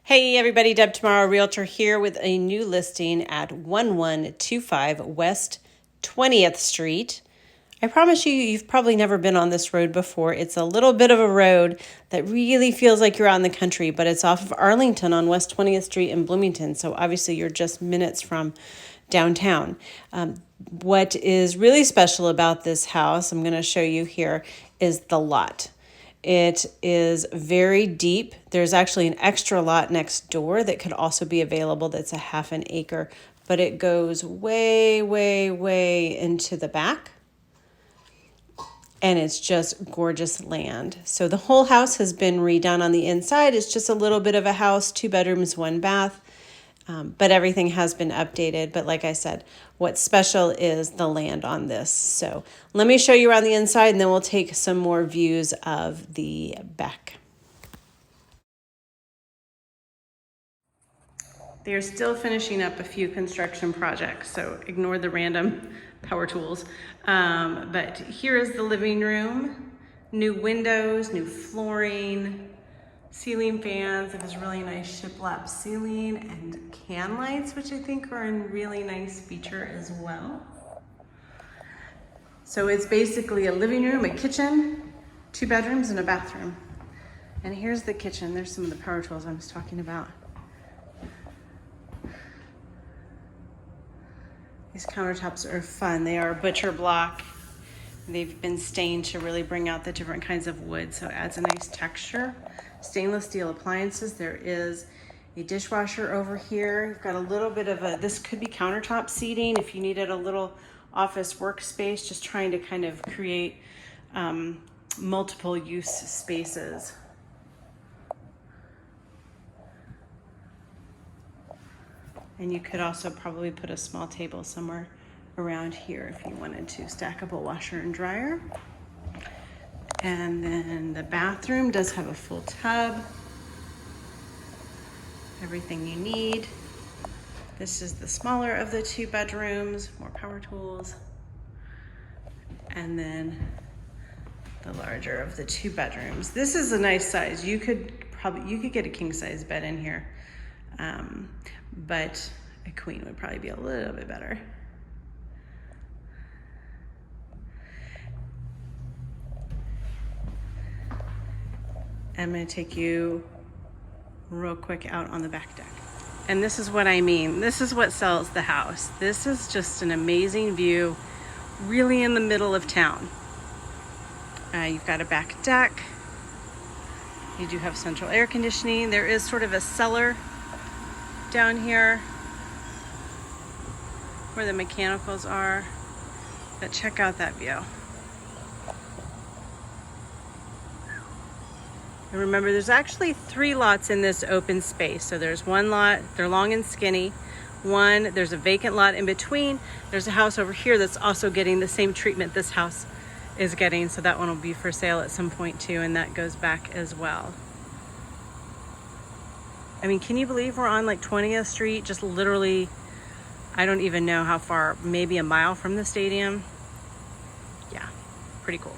Hey everybody, Deb Tomaro, Realtor here with a new listing at 1125 West 20th Street. I promise you, you've probably never been on this road before. It's a little bit of a road that really feels like you're out in the country, but it's off of Arlington on West 20th Street in Bloomington. So obviously you're just minutes from downtown. What is really special about this house, I'm going to show you here, is the lot. It is very deep. There's actually an extra lot next door that could also be available that's a half an acre, but it goes way, way, way into the back. And it's just gorgeous land. So the whole house has been redone on the inside. It's just a little bit of a house, 2 bedrooms, 1 bath. But everything has been updated. But like I said, what's special is the land on this. So let me show you around the inside and then we'll take some more views of the back. They're still finishing up a few construction projects, so ignore the random power tools. But here is the living room. New windows, new flooring, ceiling fans. It has really nice shiplap ceiling and can lights, which I think are a really nice feature as well. So it's basically a living room, a kitchen, 2 bedrooms, and a bathroom. And here's the kitchen. There's some of the power tools I was talking about. These countertops are fun. They are butcher block. They've been stained to really bring out the different kinds of wood, so it adds a nice texture. Stainless steel appliances. There is a dishwasher over here. You've got a little bit of this could be countertop seating if you needed a little office workspace, just trying to kind of create multiple use spaces. And you could also probably put a small table somewhere around here if you wanted to. Stackable washer and dryer. And then the bathroom does have a full tub. Everything you need. This is the smaller of the 2 bedrooms, more power tools. And then the larger of the 2 bedrooms. This is a nice size. You could get a king size bed in here. But a queen would probably be a little bit better. I'm going to take you real quick out on the back deck. And this is what I mean. This is what sells the house. This is just an amazing view, really in the middle of town. You've got a back deck. You do have central air conditioning. There is sort of a cellar down here where the mechanicals are. But check out that view. And remember, there's actually 3 lots in this open space. So there's 1 lot, they're long and skinny. There's a vacant lot in between. There's a house over here that's also getting the same treatment this house is getting. So that one will be for sale at some point too, and that goes back as well. I mean, can you believe we're on like 20th Street, just literally, I don't even know how far, maybe a mile from the stadium. Yeah, pretty cool.